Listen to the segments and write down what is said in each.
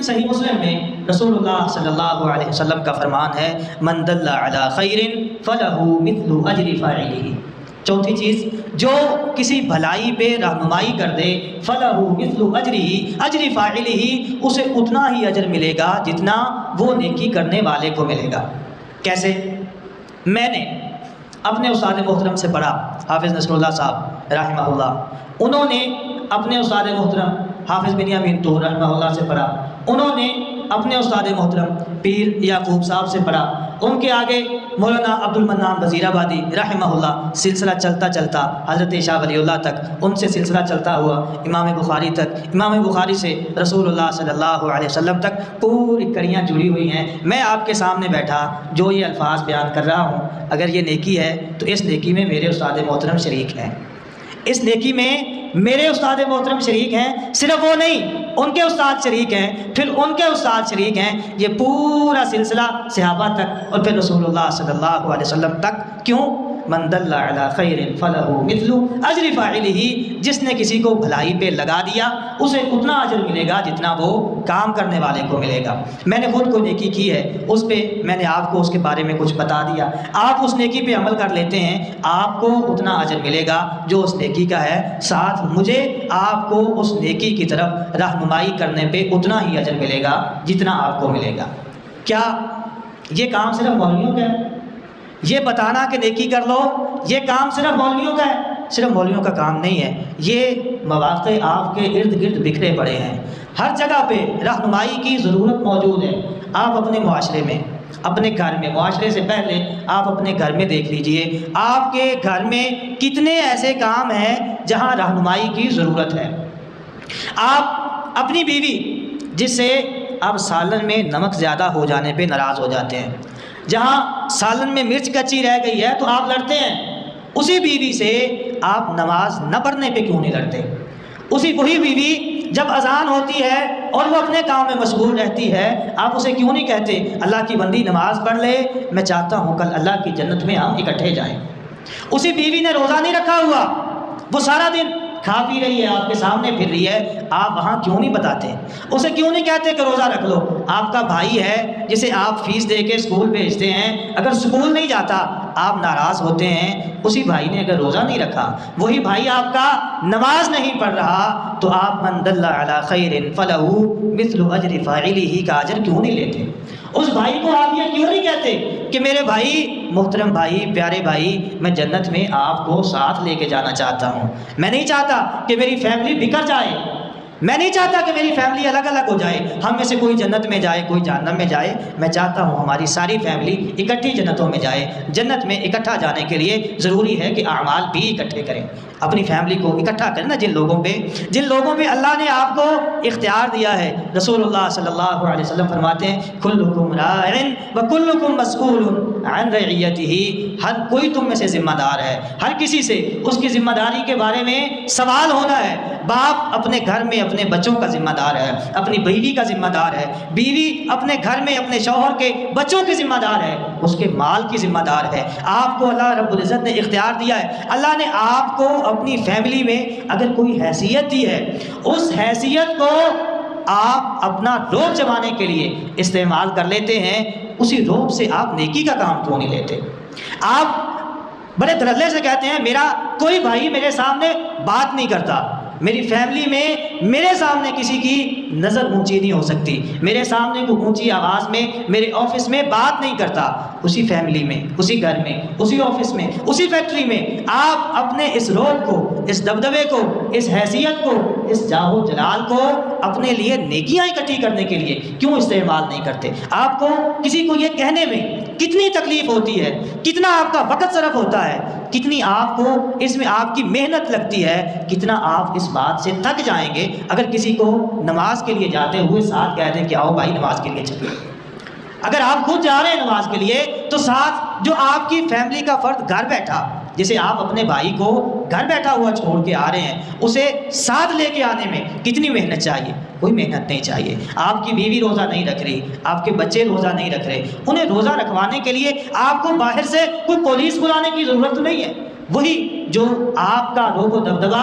صحیح مسلم میں رسول صلی اللہ علیہ وسلم کا فرمان ہے من دل علی خیر فلہ مثل اجر فاعلہ۔ چوتھی چیز، جو کسی بھلائی پہ رہنمائی کر دے فلہ مثل اجر فاعلہ، اسے اتنا ہی اجر ملے گا جتنا وہ نیکی کرنے والے کو ملے گا۔ کیسے؟ میں نے اپنے استاد محترم سے پڑھا، حافظ نصر اللہ صاحب رحمہ اللہ، انہوں نے اپنے استاد محترم حافظ بنیامین طور رحمہ اللہ سے پڑھا، انہوں نے اپنے استاد محترم پیر یعقوب صاحب سے پڑھا، ان کے آگے مولانا عبد المنان وزیر آبادی رحمہ اللہ، سلسلہ چلتا چلتا حضرت شاہ ولی اللہ تک، ان سے سلسلہ چلتا ہوا امام بخاری تک، امام بخاری سے رسول اللہ صلی اللہ علیہ وسلم تک پوری کڑیاں جڑی ہوئی ہیں۔ میں آپ کے سامنے بیٹھا جو یہ الفاظ بیان کر رہا ہوں، اگر یہ نیکی ہے تو اس نیکی میں میرے استاد محترم شریک ہیں، اس نیکی میں میرے استاد محترم شریک ہیں، صرف وہ نہیں، ان کے استاد شریک ہیں، پھر ان کے استاد شریک ہیں، یہ پورا سلسلہ صحابہ تک اور پھر رسول اللہ صلی اللہ علیہ وسلم تک۔ کیوں؟ من دل علی خیر فلہ مثل اجر فاعلہ، جس نے کسی کو بھلائی پہ لگا دیا اسے اتنا اجر ملے گا جتنا وہ کام کرنے والے کو ملے گا۔ میں نے خود کوئی نیکی کی ہے، اس پہ میں نے آپ کو اس کے بارے میں کچھ بتا دیا، آپ اس نیکی پہ عمل کر لیتے ہیں، آپ کو اتنا اجر ملے گا جو اس نیکی کا ہے، ساتھ مجھے آپ کو اس نیکی کی طرف رہنمائی کرنے پہ اتنا ہی اجر ملے گا جتنا آپ کو ملے گا۔ کیا یہ کام صرف مولویوں کا ہے؟ یہ بتانا کہ نیکی کر لو یہ کام صرف مولویوں کا ہے؟ صرف مولویوں کا کام نہیں ہے، یہ مواقع آپ کے ارد گرد بکھرے پڑے ہیں، ہر جگہ پہ رہنمائی کی ضرورت موجود ہے۔ آپ اپنے معاشرے میں، اپنے گھر میں، معاشرے سے پہلے آپ اپنے گھر میں دیکھ لیجئے، آپ کے گھر میں کتنے ایسے کام ہیں جہاں رہنمائی کی ضرورت ہے۔ آپ اپنی بیوی جس سے آپ سالن میں نمک زیادہ ہو جانے پہ ناراض ہو جاتے ہیں، جہاں سالن میں مرچ کچی رہ گئی ہے تو آپ لڑتے ہیں، اسی بیوی سے آپ نماز نہ پڑھنے پہ کیوں نہیں لڑتے؟ وہی بیوی جب اذان ہوتی ہے اور وہ اپنے کام میں مشغول رہتی ہے، آپ اسے کیوں نہیں کہتے اللہ کی بندی نماز پڑھ لے، میں چاہتا ہوں کل اللہ کی جنت میں ہم اکٹھے جائیں؟ اسی بیوی نے روزہ نہیں رکھا ہوا، وہ سارا دن کھا پی رہی ہے، آپ کے سامنے پھر رہی ہے، آپ وہاں کیوں نہیں بتاتے؟ اسے کیوں نہیں کہتے کہ روزہ رکھ لو؟ آپ کا بھائی ہے جسے آپ فیس دے کے اسکول بھیجتے ہیں، اگر اسکول نہیں جاتا آپ ناراض ہوتے ہیں، اسی بھائی نے اگر روزہ نہیں رکھا، وہی بھائی آپ کا نماز نہیں پڑھ رہا، تو آپ من دل علی خیر فلہ مثل اجر فاعلہ کا اجر کیوں نہیں لیتے؟ اس بھائی کو آپ یہ کیوں نہیں کہتے کہ میرے بھائی، محترم بھائی، پیارے بھائی، میں جنت میں آپ کو ساتھ لے کے جانا چاہتا ہوں، میں نہیں چاہتا کہ میری فیملی بکھر جائے، میں نہیں چاہتا کہ میری فیملی الگ الگ ہو جائے، ہم میں سے کوئی جنت میں جائے کوئی جہنم میں جائے، میں چاہتا ہوں ہماری ساری فیملی اکٹھی جنتوں میں جائے۔ جنت میں اکٹھا جانے کے لیے ضروری ہے کہ اعمال بھی اکٹھے کریں، اپنی فیملی کو اکٹھا کریں نا، جن لوگوں پہ اللہ نے آپ کو اختیار دیا ہے۔ رسول اللہ صلی اللہ علیہ وسلم فرماتے ہیں کلکم راع وکلکم مسئول عن رعیتہ، ہر کوئی تم میں سے ذمہ دار ہے، ہر کسی سے اس کی ذمہ داری کے بارے میں سوال ہونا ہے۔ باپ اپنے گھر میں اپنے بچوں کا ذمہ دار ہے، اپنی بیوی کا ذمہ دار ہے، بیوی اپنے گھر میں اپنے شوہر کے بچوں کی ذمہ دار ہے، اس کے مال کی ذمہ دار ہے۔ آپ کو اللہ رب العزت نے اختیار دیا ہے، اللہ نے آپ کو اپنی فیملی میں اگر کوئی حیثیت دی ہے، اس حیثیت کو آپ اپنا روب جمانے کے لیے استعمال کر لیتے ہیں، اسی روب سے آپ نیکی کا کام کیوں نہیں لیتے؟ آپ بڑے دھڑلے سے کہتے ہیں میرا کوئی بھائی میرے سامنے بات نہیں کرتا، میری فیملی میں میرے سامنے کسی کی نظر اونچی نہیں ہو سکتی، میرے سامنے کوئی اونچی آواز میں میرے آفس میں بات نہیں کرتا۔ اسی فیملی میں، اسی گھر میں، اسی آفس میں، اسی فیکٹری میں آپ اپنے اس روب کو، اس دبدبے کو، اس حیثیت کو، اس جاہ و جلال کو اپنے لیے نیکیاں اکٹھی کرنے کے لیے کیوں استعمال نہیں کرتے؟ آپ کو کسی کو یہ کہنے میں کتنی تکلیف ہوتی ہے، کتنا آپ کا وقت صرف ہوتا ہے، کتنی آپ کو اس میں آپ کی محنت لگتی ہے، کتنا آپ اس بات سے تھک جائیں گے اگر کسی کو نماز کے لیے جاتے ہوئے ساتھ کہہ دیں کہ آؤ بھائی نماز کے لیے چلیے۔ اگر آپ خود جا رہے ہیں نماز کے لیے تو ساتھ جو آپ کی فیملی کا فرد گھر بیٹھا، جسے آپ اپنے بھائی کو گھر بیٹھا ہوا چھوڑ کے آ رہے ہیں، اسے ساتھ لے کے آنے میں کتنی محنت چاہیے؟ کوئی محنت نہیں چاہیے۔ آپ کی بیوی روزہ نہیں رکھ رہی، آپ کے بچے روزہ نہیں رکھ رہے، انہیں روزہ رکھوانے کے لیے آپ کو باہر سے کوئی پولیس بلانے کی ضرورت نہیں ہے، وہی جو آپ کا روب و دبدبا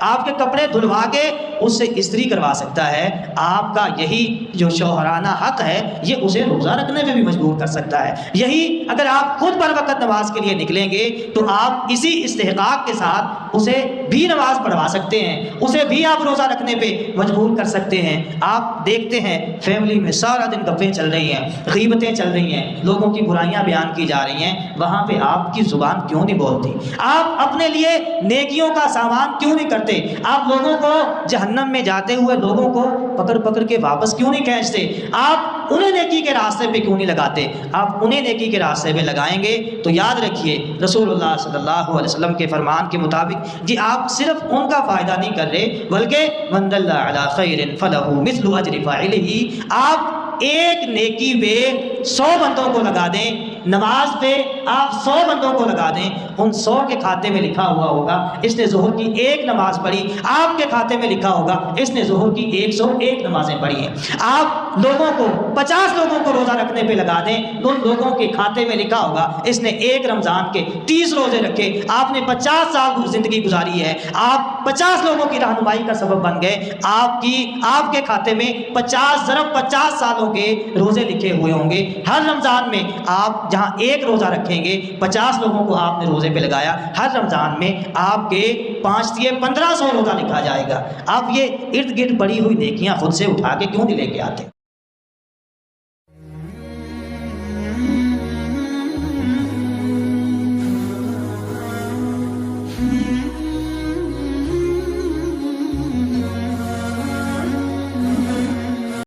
آپ کے کپڑے دھلوا کے اس سے استری کروا سکتا ہے، آپ کا یہی جو شوہرانہ حق ہے یہ اسے روزہ رکھنے میں بھی مجبور کر سکتا ہے۔ یہی اگر آپ خود بر وقت نماز کے لیے نکلیں گے تو آپ اسی استحقاق کے ساتھ اسے بھی نماز پڑھوا سکتے ہیں، اسے بھی آپ روزہ رکھنے پہ مجبور کر سکتے ہیں۔ آپ دیکھتے ہیں فیملی میں سارا دن گپیں چل رہی ہیں، غیبتیں چل رہی ہیں، لوگوں کی برائیاں بیان کی جا رہی ہیں، وہاں پہ آپ کی زبان کیوں نہیں بولتی؟ آپ اپنے لیے نیکیوں کا سامان کیوں نہیں کرتے؟ آپ لوگوں کو جہنم میں جاتے ہوئے لوگوں کو پکڑ پکڑ کے واپس کیوں نہیں کھینچتے؟ آپ انہیں نیکی کے راستے پہ کیوں نہیں لگاتے؟ آپ انہیں نیکی کے راستے پہ لگائیں گے تو یاد رکھیے رسول اللہ صلی اللہ علیہ وسلم کے فرمان کے مطابق جی آپ صرف ان کا فائدہ نہیں کر رہے بلکہ من دل علی خیر فلہ مثل اجر فاعلہ، آپ ایک نیکی پہ 100 بندوں کو لگا دیں، نماز پہ آپ 100 بندوں کو لگا دیں، ان 100 کے کھاتے میں لکھا ہوا ہوگا اس نے ظہر کی ایک نماز پڑھی، آپ کے کھاتے میں لکھا ہوگا اس نے ظہر کی 101 نمازیں پڑھی ہیں۔ آپ لوگوں کو 50 لوگوں کو روزہ رکھنے پہ لگا دیں، ان لوگوں کے کھاتے میں لکھا ہوگا اس نے ایک رمضان کے 30 روزے رکھے، آپ نے 50 سال زندگی گزاری ہے، آپ 50 لوگوں کی رہنمائی کا سبب بن گئے، آپ کے کھاتے میں 50 ضرب 50 سالوں کے روزے لکھے ہوئے ہوں گے۔ ہر رمضان میں آپ جہاں ایک روزہ رکھیں گے 50 لوگوں کو آپ نے روزے پہ لگایا، ہر رمضان میں آپ کے 1500 روزہ لکھا جائے گا۔ آپ یہ ارد گرد پڑی ہوئی نیکیاں خود سے اٹھا کے کیوں نہیں لے کے آتے؟